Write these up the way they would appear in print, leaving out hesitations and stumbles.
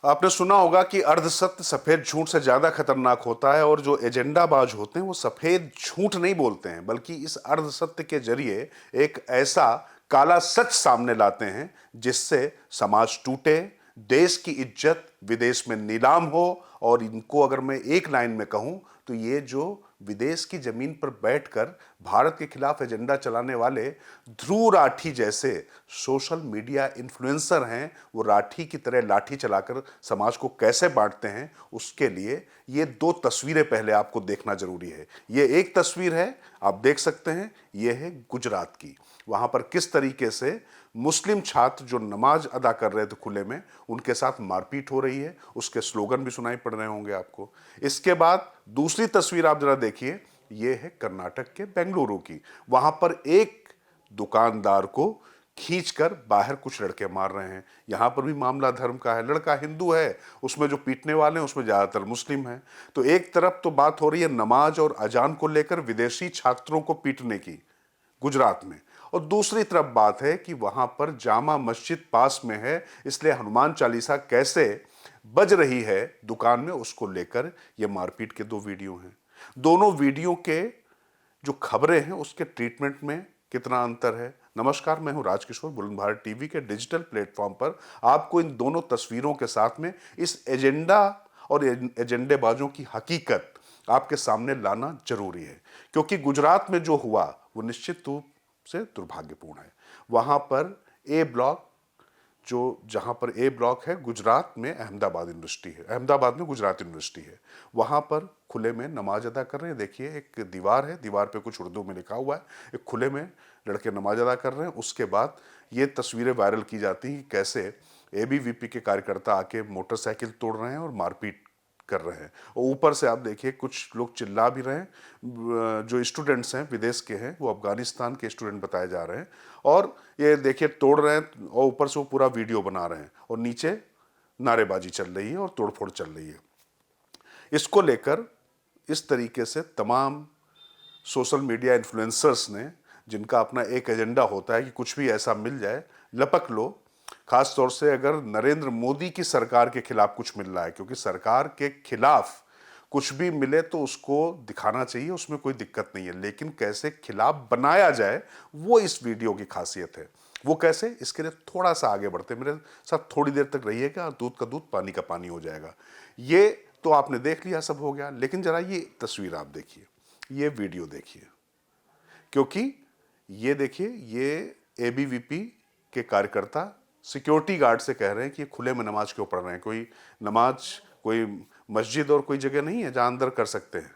आपने सुना होगा कि अर्धसत्य सफेद झूठ से ज्यादा खतरनाक होता है, और जो एजेंडाबाज होते हैं वो सफेद झूठ नहीं बोलते हैं, बल्कि इस अर्धसत्य के जरिए एक ऐसा काला सच सामने लाते हैं जिससे समाज टूटे, देश की इज्जत विदेश में नीलाम हो। और इनको अगर मैं एक लाइन में कहूं तो ये जो विदेश की जमीन पर बैठकर भारत के खिलाफ एजेंडा चलाने वाले ध्रुव राठी जैसे सोशल मीडिया इन्फ्लुएंसर हैं, वो राठी की तरह लाठी चलाकर समाज को कैसे बांटते हैं, उसके लिए ये दो तस्वीरें पहले आपको देखना जरूरी है। ये एक तस्वीर है, आप देख सकते हैं, ये है गुजरात की। वहां पर किस तरीके से मुस्लिम छात्र जो नमाज अदा कर रहे थे खुले में, उनके साथ मारपीट हो रही है, उसके स्लोगन भी सुनाई पड़ रहे होंगे आपको। इसके बाद दूसरी तस्वीर आप जरा देखिए, यह है कर्नाटक के बेंगलुरु की। वहां पर एक दुकानदार को खींचकर बाहर कुछ लड़के मार रहे हैं। यहां पर भी मामला धर्म का है, लड़का हिंदू है, उसमें जो पीटने वाले हैं उसमें ज्यादातर मुस्लिम हैं। तो एक तरफ तो बात हो रही है नमाज और अजान को लेकर विदेशी छात्रों को पीटने की गुजरात में, और दूसरी तरफ बात है कि वहां पर जामा मस्जिद पास में है, इसलिए हनुमान चालीसा कैसे बज रही है दुकान में, उसको लेकर ये मारपीट के दो वीडियो हैं। दोनों वीडियो के जो खबरें हैं उसके ट्रीटमेंट में कितना अंतर है। नमस्कार, मैं हूं राजकिशोर। बुलंद भारत टीवी के डिजिटल प्लेटफॉर्म पर आपको इन दोनों तस्वीरों के साथ में इस एजेंडा और एजेंडेबाजों की हकीकत आपके सामने लाना जरूरी है, क्योंकि गुजरात में जो हुआ वो निश्चित रूप से दुर्भाग्यपूर्ण है। वहां पर ए ब्लॉक, जो जहां पर ए ब्लॉक है गुजरात में, अहमदाबाद यूनिवर्सिटी है, अहमदाबाद में गुजरात यूनिवर्सिटी है, वहां पर खुले में नमाज अदा कर रहे हैं। देखिए एक दीवार है, दीवार पे कुछ उर्दू में लिखा हुआ है, एक खुले में लड़के नमाज अदा कर रहे हैं। उसके बाद ये तस्वीरें वायरल की जाती हैं, कैसे एबीवीपी के कार्यकर्ता आके मोटरसाइकिल तोड़ रहे हैं और मारपीट कर रहे हैं। और ऊपर से आप देखिए कुछ लोग चिल्ला भी रहे हैं। जो स्टूडेंट्स हैं विदेश के हैं, वो अफगानिस्तान के स्टूडेंट बताए जा रहे हैं, और ये देखिए तोड़ रहे हैं, और ऊपर से वो पूरा वीडियो बना रहे हैं, और नीचे नारेबाजी चल रही है और तोड़फोड़ चल रही है। इसको लेकर इस तरीके से तमाम सोशल मीडिया इन्फ्लुएंसर्स ने, जिनका अपना एक एजेंडा होता है कि कुछ भी ऐसा मिल जाए लपक लो, खास तौर से अगर नरेंद्र मोदी की सरकार के खिलाफ कुछ मिल रहा है, क्योंकि सरकार के खिलाफ कुछ भी मिले तो उसको दिखाना चाहिए, उसमें कोई दिक्कत नहीं है, लेकिन कैसे खिलाफ बनाया जाए वो इस वीडियो की खासियत है। वो कैसे, इसके लिए थोड़ा सा आगे बढ़ते मेरे साथ थोड़ी देर तक रहिएगा, दूध का दूध पानी का पानी हो जाएगा। ये तो आपने देख लिया, सब हो गया, लेकिन जरा ये तस्वीर आप देखिए, ये वीडियो देखिए, क्योंकि ये देखिए, ये एबीवीपी के कार्यकर्ता सिक्योरिटी गार्ड से कह रहे हैं कि ये खुले में नमाज क्यों पढ़ रहे हैं। कोई नमाज, कोई मस्जिद और कोई जगह नहीं है जहां अंदर कर सकते हैं।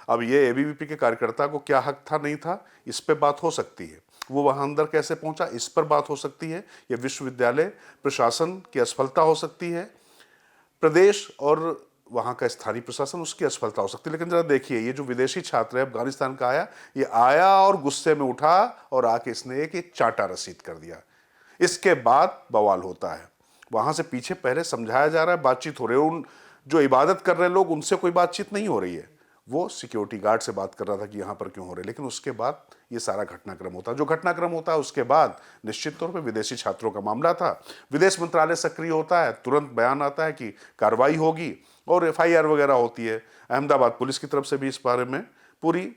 अब ये एबीवीपी के कार्यकर्ता को क्या हक था, नहीं था, इस पे बात हो सकती है। वो वहां अंदर कैसे पहुंचा, इस पर बात हो सकती है। यह विश्वविद्यालय प्रशासन की असफलता हो सकती है, प्रदेश और वहां का स्थानीय प्रशासन, उसकी असफलता हो सकती है। लेकिन जरा देखिए, ये जो विदेशी छात्र है अफगानिस्तान का आया, ये आया और गुस्से में उठा और आके इसने एक चांटा रसीद कर दिया। इसके बाद बवाल होता है, वहां से पीछे पहले समझाया जा रहा है, बातचीत हो रही है। उन जो इबादत कर रहे लोग, उनसे कोई बातचीत नहीं हो रही है। वो सिक्योरिटी गार्ड से बात कर रहा था कि यहां पर क्यों हो रहे हैं। लेकिन उसके बाद ये सारा घटनाक्रम होता है, जो घटनाक्रम होता है उसके बाद निश्चित तौर पे विदेशी छात्रों का मामला था। विदेश मंत्रालय सक्रिय होता है, तुरंत बयान आता है कि कार्रवाई होगी और एफआईआर वगैरह होती है। अहमदाबाद पुलिस की तरफ से भी इस बारे में पूरी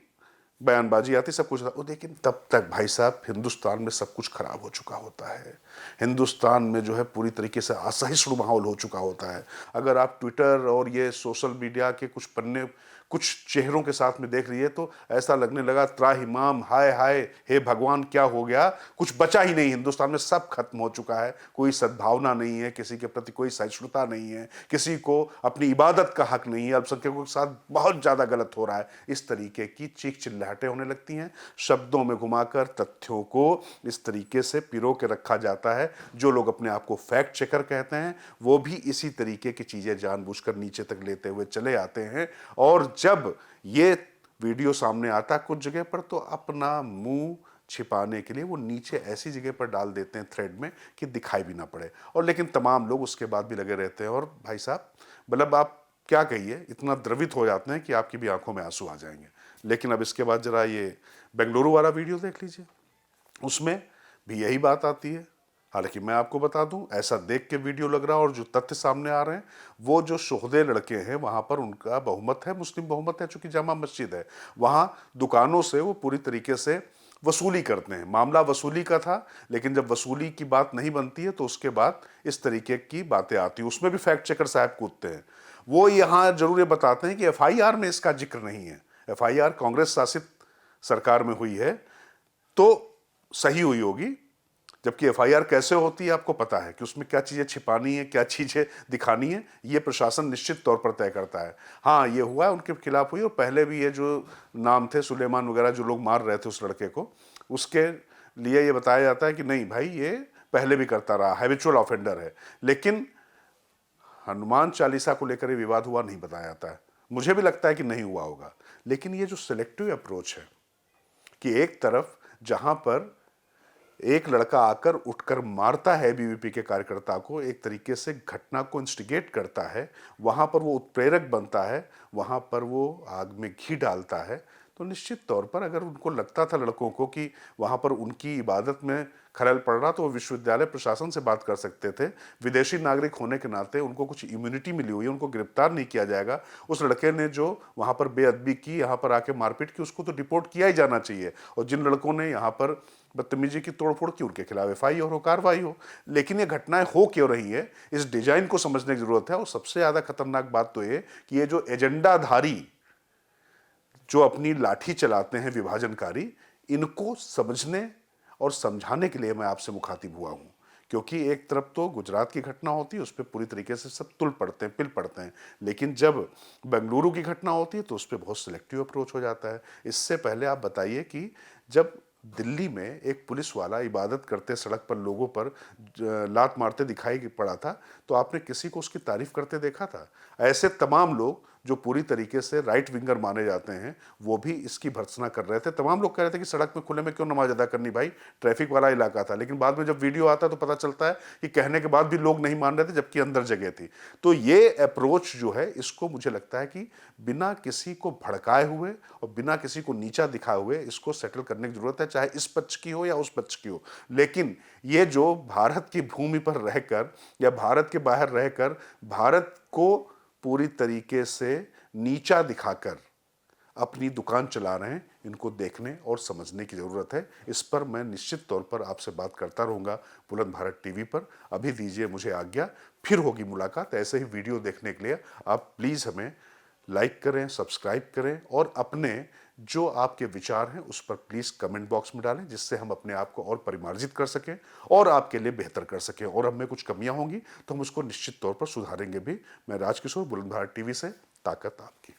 बयानबाजी आती, सब कुछ था। लेकिन तब तक भाई साहब हिंदुस्तान में सब कुछ खराब हो चुका होता है। हिंदुस्तान में जो है पूरी तरीके से असहिष्णु माहौल हो चुका होता है। अगर आप ट्विटर और ये सोशल मीडिया के कुछ पन्ने कुछ चेहरों के साथ में देख रही है तो ऐसा लगने लगा त्राहिमाम, हाय हाय, हे भगवान क्या हो गया, कुछ बचा ही नहीं हिंदुस्तान में, सब खत्म हो चुका है। कोई सद्भावना नहीं है, किसी के प्रति कोई सहिष्णुता नहीं है, किसी को अपनी इबादत का हक नहीं है, अल्पसंख्यकों के साथ बहुत ज़्यादा गलत हो रहा है। इस तरीके की चीख चिल्लाहटें होने लगती हैं, शब्दों में घुमाकर तथ्यों को इस तरीके से पिरो के रखा जाता है। जो लोग अपने आप को फैक्ट चेकर कहते हैं वो भी इसी तरीके की चीज़ें जानबूझकर नीचे तक लेते हुए चले आते हैं, और जब ये वीडियो सामने आता कुछ जगह पर तो अपना मुंह छिपाने के लिए वो नीचे ऐसी जगह पर डाल देते हैं थ्रेड में कि दिखाई भी ना पड़े। और लेकिन तमाम लोग उसके बाद भी लगे रहते हैं, और भाई साहब मतलब आप क्या कहिए, इतना द्रवित हो जाते हैं कि आपकी भी आंखों में आंसू आ जाएंगे। लेकिन अब इसके बाद जरा ये बेंगलुरु वाला वीडियो देख लीजिए, उसमें भी यही बात आती है। हालांकि मैं आपको बता दूं, ऐसा देख के वीडियो लग रहा है और जो तथ्य सामने आ रहे हैं, वो जो शोहदे लड़के हैं वहां पर उनका बहुमत है, मुस्लिम बहुमत है, चूंकि जामा मस्जिद है, वहां दुकानों से वो पूरी तरीके से वसूली करते हैं। मामला वसूली का था, लेकिन जब वसूली की बात नहीं बनती है तो उसके बाद इस तरीके की बातें आती हैं। उसमें भी फैक्ट चेकर साहब कूदते हैं। वो यहां जरूर ये बताते हैं कि एफआईआर में इसका जिक्र नहीं है। एफआईआर कांग्रेस शासित सरकार में हुई है तो सही हुई होगी, जबकि एफआईआर कैसे होती है आपको पता है कि उसमें क्या चीजें छिपानी है, क्या चीजें दिखानी है, ये प्रशासन निश्चित तौर पर तय करता है। हाँ, ये हुआ है, उनके खिलाफ हुई, और पहले भी ये जो नाम थे सुलेमान वगैरह, जो लोग मार रहे थे उस लड़के को, उसके लिए ये बताया जाता है कि नहीं भाई, ये पहले भी करता रहा, हैबिचुअल ऑफेंडर है। लेकिन हनुमान चालीसा को लेकर ये विवाद हुआ नहीं बताया जाता है। मुझे भी लगता है कि नहीं हुआ होगा। लेकिन ये जो सिलेक्टिव अप्रोच है कि एक तरफ जहां पर एक लड़का आकर उठकर मारता है बीवीपी के कार्यकर्ता को, एक तरीके से घटना को इंस्टिगेट करता है, वहां पर वो उत्प्रेरक बनता है, वहां पर वो आग में घी डालता है, तो निश्चित तौर पर अगर उनको लगता था लड़कों को कि वहां पर उनकी इबादत में खलल पड़ रहा, तो वो विश्वविद्यालय प्रशासन से बात कर सकते थे। विदेशी नागरिक होने के नाते उनको कुछ इम्यूनिटी मिली हुई है, उनको गिरफ्तार नहीं किया जाएगा। उस लड़के ने जो वहां पर बेअदबी की, यहाँ पर आके मारपीट की, उसको तो डिपोर्ट किया ही जाना चाहिए। और जिन लड़कों ने यहाँ पर बदतमीजी की तोड़फोड़ की, उनके खिलाफ एफआईआर हो, कार्रवाई हो। लेकिन ये घटनाएं हो क्यों रही है, इस डिजाइन को समझने की जरूरत है। और सबसे ज्यादा खतरनाक बात तो ये कि ये जो एजेंडाधारी जो अपनी लाठी चलाते हैं विभाजनकारी, इनको समझने और समझाने के लिए मैं आपसे मुखातिब हुआ हूं। क्योंकि एक तरफ तो गुजरात की घटना होती है, उस पर पूरी तरीके से सब तुल पड़ते हैं, पिल पड़ते हैं, लेकिन जब बेंगलुरु की घटना होती है तो उस पर बहुत सिलेक्टिव अप्रोच हो जाता है। इससे पहले आप बताइए कि जब दिल्ली में एक पुलिस वाला इबादत करते सड़क पर लोगों पर लात मारते दिखाई पड़ा था, तो आपने किसी को उसकी तारीफ करते देखा था? ऐसे तमाम लोग जो पूरी तरीके से राइट विंगर माने जाते हैं, वो भी इसकी भर्त्सना कर रहे थे। तमाम लोग कह रहे थे कि सड़क में खुले में क्यों नमाज अदा करनी भाई, ट्रैफिक वाला इलाका था। लेकिन बाद में जब वीडियो आता है तो पता चलता है कि कहने के बाद भी लोग नहीं मान रहे थे, जबकि अंदर जगह थी। तो ये अप्रोच जो है, इसको मुझे लगता है कि बिना किसी को भड़काए हुए और बिना किसी को नीचा दिखाए हुए इसको सेटल करने की जरूरत है, चाहे इस पक्ष की हो या उस पक्ष की हो। लेकिन ये जो भारत की भूमि पर रहकर या भारत के बाहर रहकर भारत को पूरी तरीके से नीचा दिखाकर अपनी दुकान चला रहे हैं, इनको देखने और समझने की जरूरत है। इस पर मैं निश्चित तौर पर आपसे बात करता रहूंगा बुलंद भारत टीवी पर। अभी दीजिए मुझे आज्ञा, फिर होगी मुलाकात। ऐसे ही वीडियो देखने के लिए आप प्लीज हमें लाइक करें, सब्सक्राइब करें, और अपने जो आपके विचार हैं उस पर प्लीज कमेंट बॉक्स में डालें, जिससे हम अपने आप को और परिमार्जित कर सकें और आपके लिए बेहतर कर सकें। और हमें कुछ कमियां होंगी तो हम उसको निश्चित तौर पर सुधारेंगे भी। मैं राजकिशोर, बुलंद भारत टीवी से, ताकत आपकी।